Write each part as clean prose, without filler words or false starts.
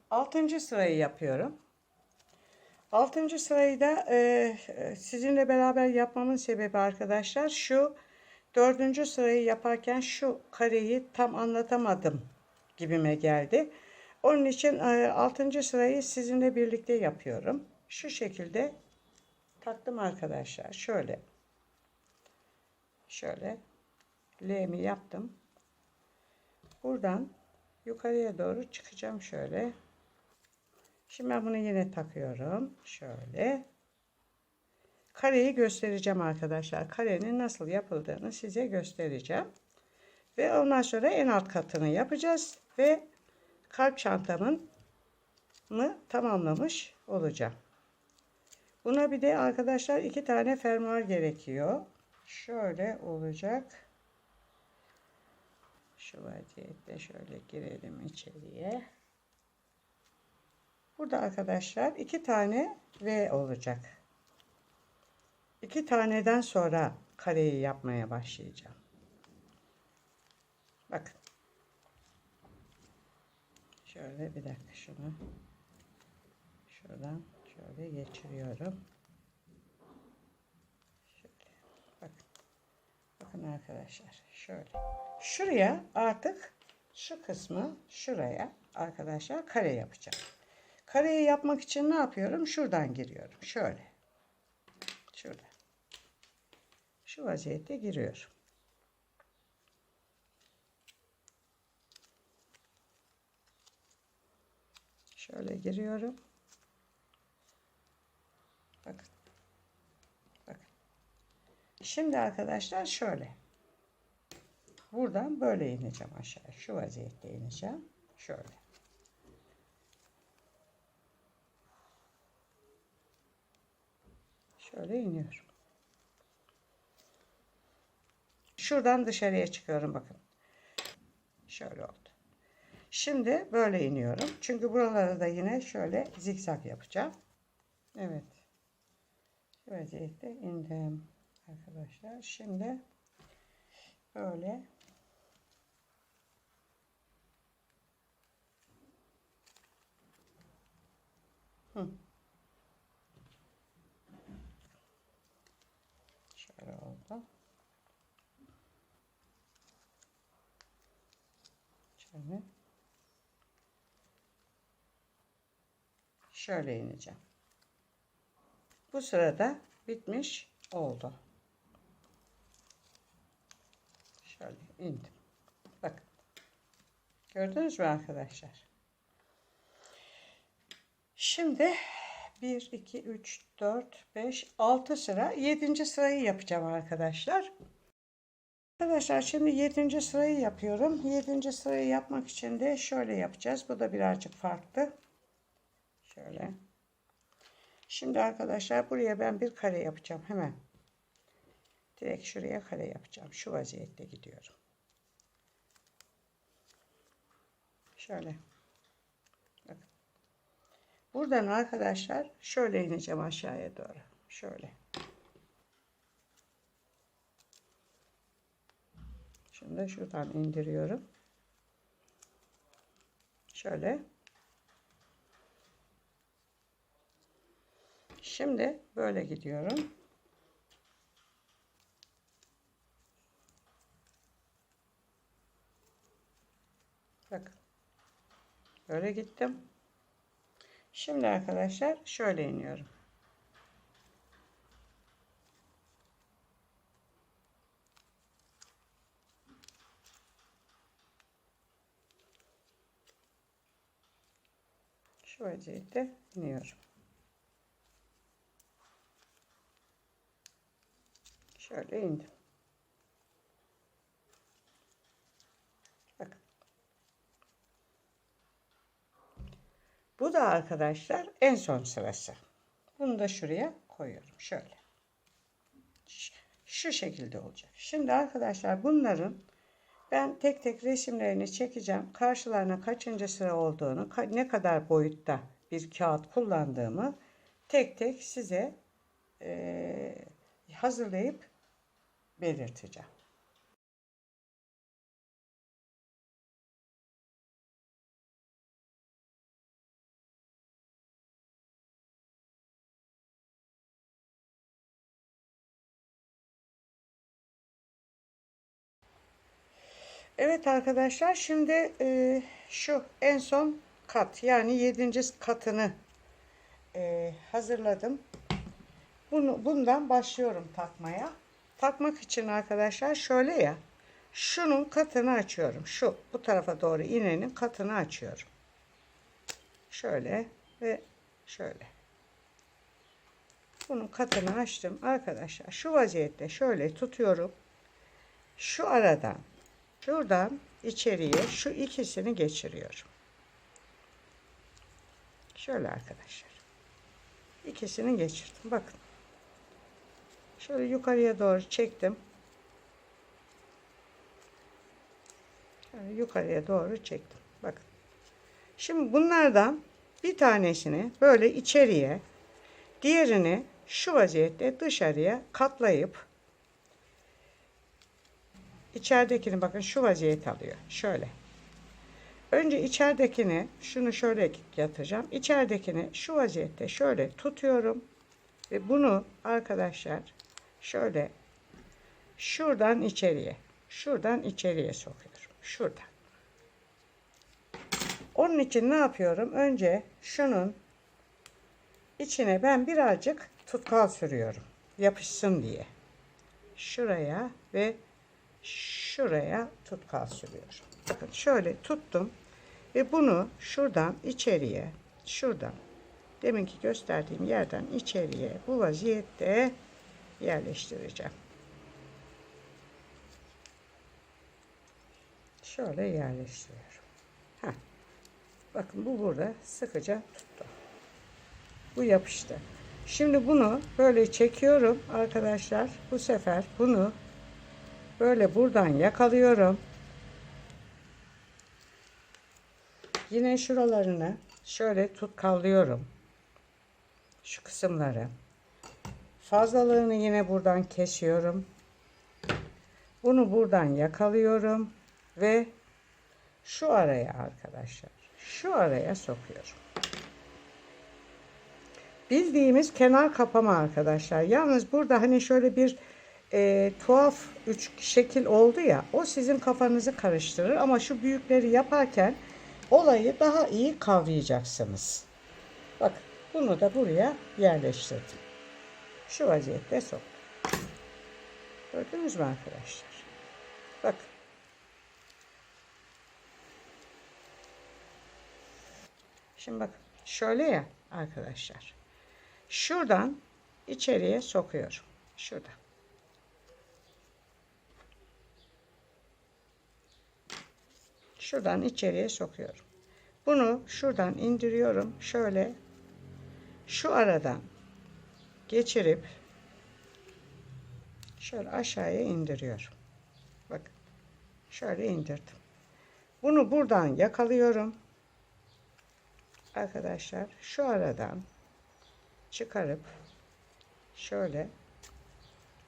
6. sırayı yapıyorum. 6. sırayı da sizinle beraber yapmamın sebebi arkadaşlar şu 4. sırayı yaparken şu kareyi tam anlatamadım gibime geldi. Onun için 6. sırayı sizinle birlikte yapıyorum. Şu şekilde taktım arkadaşlar. Şöyle L'mi yaptım. Buradan yukarıya doğru çıkacağım şöyle. Şimdi ben bunu yine takıyorum. Şöyle. Kareyi göstereceğim arkadaşlar. Karenin nasıl yapıldığını size göstereceğim. Ve ondan sonra en alt katını yapacağız. Ve kalp çantamın tamamlamış olacağım. Buna bir de arkadaşlar 2 tane fermuar gerekiyor. Şöyle olacak. Şu vaziyette şöyle girelim içeriye. Burada arkadaşlar 2 tane V olacak. 2 taneden sonra kareyi yapmaya başlayacağım. Bakın. Şöyle bir dakika şunu. Şuradan şöyle geçiriyorum. Şöyle. Bakın. Bakın arkadaşlar. Şöyle. Şuraya artık şu kısmı şuraya arkadaşlar kare yapacağım. Kareyi yapmak için ne yapıyorum? Şuradan giriyorum. Şöyle. Şurada. Şu vaziyette giriyorum. Şöyle giriyorum. Bakın. Bakın. Şimdi arkadaşlar şöyle. Buradan böyle ineceğim aşağı. Şu vaziyette ineceğim. Şöyle. Şöyle iniyorum. Şuradan dışarıya çıkıyorum bakın. Şöyle oldu. Şimdi böyle iniyorum. Çünkü buralara da yine şöyle zikzak yapacağım. Evet. Şu vaziyette indim arkadaşlar. Şimdi böyle şöyle oldu. Şöyle ineceğim. Bu sırada bitmiş oldu. Şöyle indim. Bakın. Gördünüz mü arkadaşlar? Şimdi 1, 2, 3, 4, 5, 6 sıra 7. sırayı yapacağım arkadaşlar. Arkadaşlar şimdi 7. sırayı yapıyorum. 7. sırayı yapmak için de şöyle yapacağız. Bu da birazcık farklı. Şöyle. Şimdi arkadaşlar buraya ben bir kare yapacağım hemen. Direkt şuraya kare yapacağım. Şu vaziyette gidiyorum. Şöyle. Bakın. Buradan arkadaşlar şöyle ineceğim aşağıya doğru. Şöyle. Şimdi şuradan indiriyorum. Şöyle. Şimdi böyle gidiyorum. Bakın. Böyle gittim. Şimdi arkadaşlar şöyle iniyorum. Şu vaziyette iniyorum. Şöyle indim. Bakın. Bu da arkadaşlar en son sırası. Bunu da şuraya koyuyorum. Şöyle. Şu şekilde olacak. Şimdi arkadaşlar bunların ben tek tek resimlerini çekeceğim. Karşılarına kaçıncı sıra olduğunu, ne kadar boyutta bir kağıt kullandığımı tek tek size hazırlayıp belirteceğim. Evet arkadaşlar, şimdi şu en son kat, yani 7. katını hazırladım. Bundan başlıyorum takmaya. Takmak için arkadaşlar şöyle ya, şunun katını açıyorum. Bu tarafa doğru inenin katını açıyorum. Şöyle ve şöyle. Bunun katını açtım arkadaşlar. Şu vaziyette şöyle tutuyorum. Şu aradan, şuradan içeriye şu ikisini geçiriyorum. Şöyle arkadaşlar. İkisini geçirdim. Bakın. Şöyle yukarıya doğru çektim. Şöyle yukarıya doğru çektim. Bakın. Şimdi bunlardan bir tanesini böyle içeriye, diğerini şu vaziyette dışarıya katlayıp içeridekini bakın şu vaziyet alıyor. Şöyle. Önce içeridekini şunu şöyle yatacağım. İçeridekini şu vaziyette şöyle tutuyorum. Ve bunu arkadaşlar şöyle şuradan içeriye sokuyorum. Şuradan. Onun için ne yapıyorum? Önce şunun içine ben birazcık tutkal sürüyorum. Yapışsın diye. Şuraya ve şuraya tutkal sürüyorum. Bakın şöyle tuttum ve bunu şuradan içeriye, şuradan deminki gösterdiğim yerden içeriye bu vaziyette yerleştireceğim. Şöyle yerleştiriyorum. Heh. Bakın bu burada sıkıca tuttu. Bu yapıştı. Şimdi bunu böyle çekiyorum arkadaşlar. Bu sefer bunu böyle buradan yakalıyorum. Yine şuralarını şöyle tutkallıyorum. Şu kısımları. Fazlalığını yine buradan kesiyorum. Bunu buradan yakalıyorum ve şu araya arkadaşlar, şu araya sokuyorum. Bildiğimiz kenar kapama arkadaşlar. Yalnız burada hani şöyle bir tuhaf üç şekil oldu ya, o sizin kafanızı karıştırır ama şu büyükleri yaparken olayı daha iyi kavrayacaksınız. Bakın bunu da buraya yerleştirdim. Şu vaziyette soktum. Gördünüz mü arkadaşlar? Bakın. Şimdi bakın şöyle ya arkadaşlar. Şuradan içeriye sokuyorum. Şuradan. Şuradan içeriye sokuyorum. Bunu şuradan indiriyorum. Şöyle şu aradan geçirip şöyle aşağıya indiriyorum. Bakın. Şöyle indirdim. Bunu buradan yakalıyorum. Arkadaşlar şu aradan çıkarıp şöyle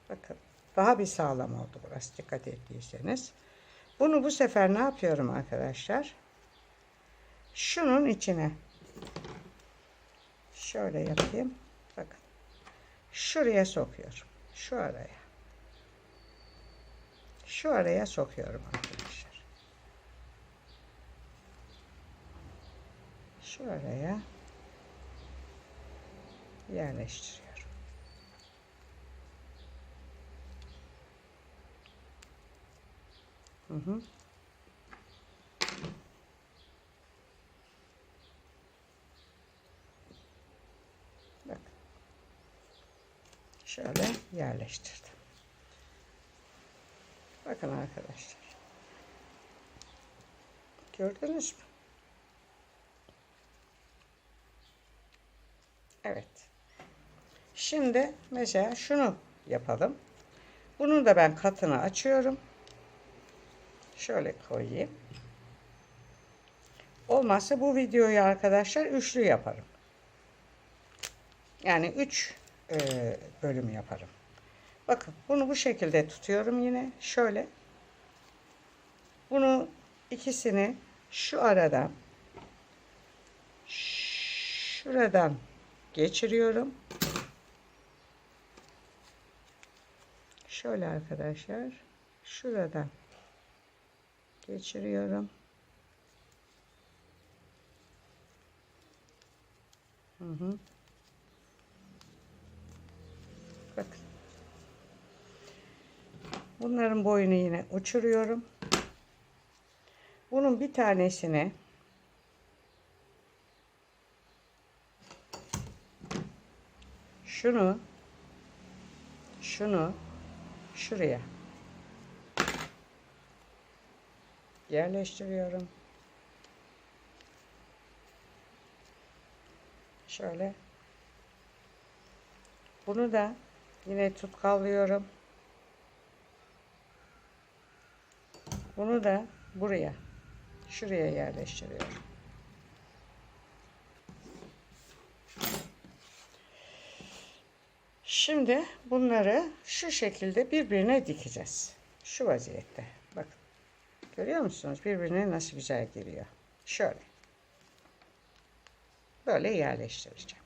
bakın daha bir sağlam oldu burası, dikkat ettiyseniz. Bunu bu sefer ne yapıyorum arkadaşlar? Şunun içine şöyle yapayım. Bakın. Şuraya sokuyorum. Şu araya. Şu araya sokuyorum arkadaşlar. Şu araya yerleştiriyorum. Hı hı. Bak. Şöyle yerleştirdim. Bakın arkadaşlar. Gördünüz mü? Evet. Şimdi mesela şunu yapalım. Bunun da ben katını açıyorum. Şöyle koyayım. Olmazsa bu videoyu arkadaşlar üçlü yaparım. Yani 3 bölüm yaparım. Bakın bunu bu şekilde tutuyorum yine. Şöyle. Bunu ikisini şu aradan şuradan geçiriyorum. Şöyle arkadaşlar. Şuradan geçiriyorum. Bakın. Bunların boyunu yine uçuruyorum. Bunun bir tanesini şunu şuraya yerleştiriyorum. Şöyle. Bunu da yine tutkallıyorum. Bunu da buraya, şuraya yerleştiriyorum. Şimdi bunları şu şekilde birbirine dikeceğiz. Şu vaziyette. Bakın. Görüyor musunuz? Birbirine nasıl güzel geliyor. Şöyle. Böyle yerleştireceğim.